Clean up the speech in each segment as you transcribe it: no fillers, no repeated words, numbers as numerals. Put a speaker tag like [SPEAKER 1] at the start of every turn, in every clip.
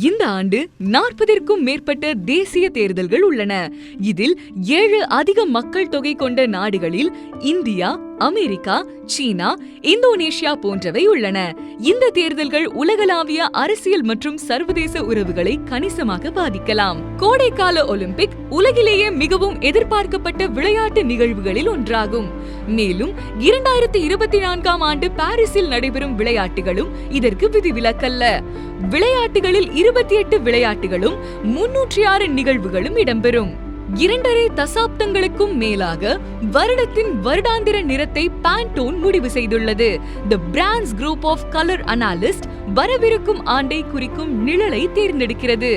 [SPEAKER 1] இந்த ஆண்டு 40ற்கும் மேற்பட்ட தேசிய தேர்தல்கள் உள்ளன. இதில் 7 அதிக மக்கள் தொகை கொண்ட நாடுகளில் இந்தியா, அமெரிக்கா, சீனா, இந்தோனேஷியா போன்றவை உள்ளன. இந்த தேர்தல்கள் உலகளாவிய அரசியல் மற்றும் சர்வதேச உறவுகளை கணிசமாக பாதிக்கலாம். கோடைக்கால ஒலிம்பிக் உலகிலேயே மிகவும் எதிர்பார்க்கப்பட்ட விளையாட்டு நிகழ்வுகளில் ஒன்றாகும். மேலும் 2024ஆம் ஆண்டு பாரிஸில் நடைபெறும் விளையாட்டுகளும் இதற்கு விதிவிலக்கல்ல. விளையாட்டுகளில் 28 விளையாட்டுகளும் 306 நிகழ்வுகளும் இடம்பெறும். 2.5 தசாப்தங்களுக்கும் மேலாக வருடத்தின் வருடாந்திர நிறத்தை பாண்டோன் முடிவு செய்துள்ளது. The brand's group of colour analyst வரவிருக்கும் ஆண்டை குறிக்கும் நிழலை தேர்ந்தெடுக்கிறது.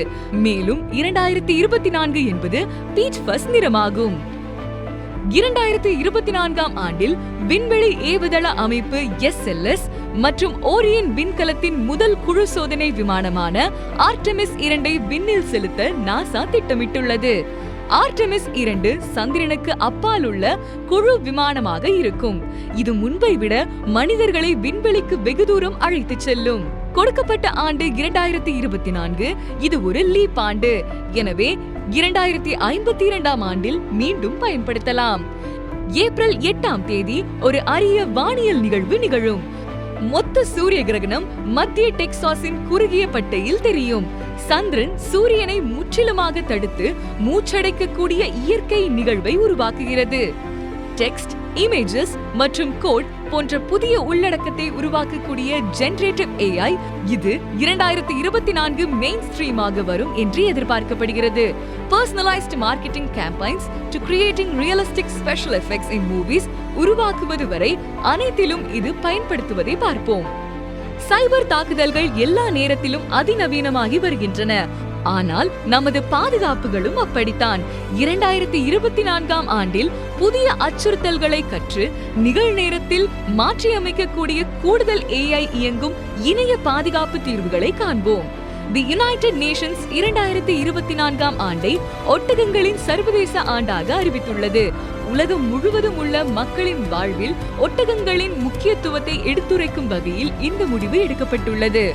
[SPEAKER 1] மேலும் 2024 என்பது பீச் ஃபஸ் நிறமாகும். 2024ஆம் ஆண்டில் விண்வெளி ஏவுதள அமைப்பு SLS மற்றும் ஓரியன் விண்கலத்தின் முதல் குழு சோதனை விமானமான ஆர்டெமிஸ் 2ஐ விண்ணில் செலுத்த நாசா திட்டமிட்டுள்ளது. ஆர்டெமிஸ் 2 சந்திரனுக்கு அப்பால் உள்ள குழு விமானமாக இருக்கும். இது முன்பை விட மனிதர்களை விண்வெளிக்கு வெகு தூரம் அழைத்து செல்லும். கொடுக்கப்பட்ட ஆண்டு 2024. இது ஒரு லீப் ஆண்டு. எனவே 2052ஆம் ஆண்டில் மீண்டும் பயன்படுத்தலாம். ஏப்ரல் 8ஆம் தேதி ஒரு அரிய வானியல் நிகழ்வு நிகழும். மொத்த சூரிய கிரகணம் மத்திய டெக்சாஸின் குறுகிய பட்டையில் தெரியும். சந்திரன் சூரியனை முற்றிலுமாக தடுத்து மூச்சடைக்கக்கூடிய இயற்கை நிகழ்வை உருவாக்குகிறது. டெக்ஸ்ட், இமேஜஸ் மற்றும் கோட் போன்ற புதிய உள்ளடக்கத்தை உருவாக்கக்கூடிய ஜெனரேட்டிவ் AI இது 2024 மெயின் ஸ்ட்ரீமாக வரும் என்று எதிர்பார்க்கப்படுகிறது. Personalised marketing campaigns to creating realistic special effects in movies உருவாக்குவது வரை அனைத்திலும் இது பயன்படுத்துவதை பார்ப்போம். சைபர் தாக்குதல்கள் எல்லா நேரத்திலும் அதிநவீனமாகி வருகின்றன. ஆனால் நமது பாதுகாப்புகளும் அப்படித்தான். 2024ஆம் ஆண்டில் புதிய அச்சுறுத்தல்களை கற்று நிகழ்நேரத்தில் மாற்றியமைக்கக்கூடிய கூடுதல் AI இயங்கும் இணைய பாதுகாப்பு தீர்வுகளை காண்போம். தி யுனைடெட் நேஷன்ஸ் 2024ஆம் ஆண்டை ஒட்டகங்களின் சர்வதேச ஆண்டாக அறிவித்துள்ளது. உலகம் முழுவதும் உள்ள மக்களின் வாழ்வில் ஒட்டகங்களின் முக்கியத்துவத்தை எடுத்துரைக்கும் வகையில் இந்த முடிவு எடுக்கப்பட்டுள்ளது.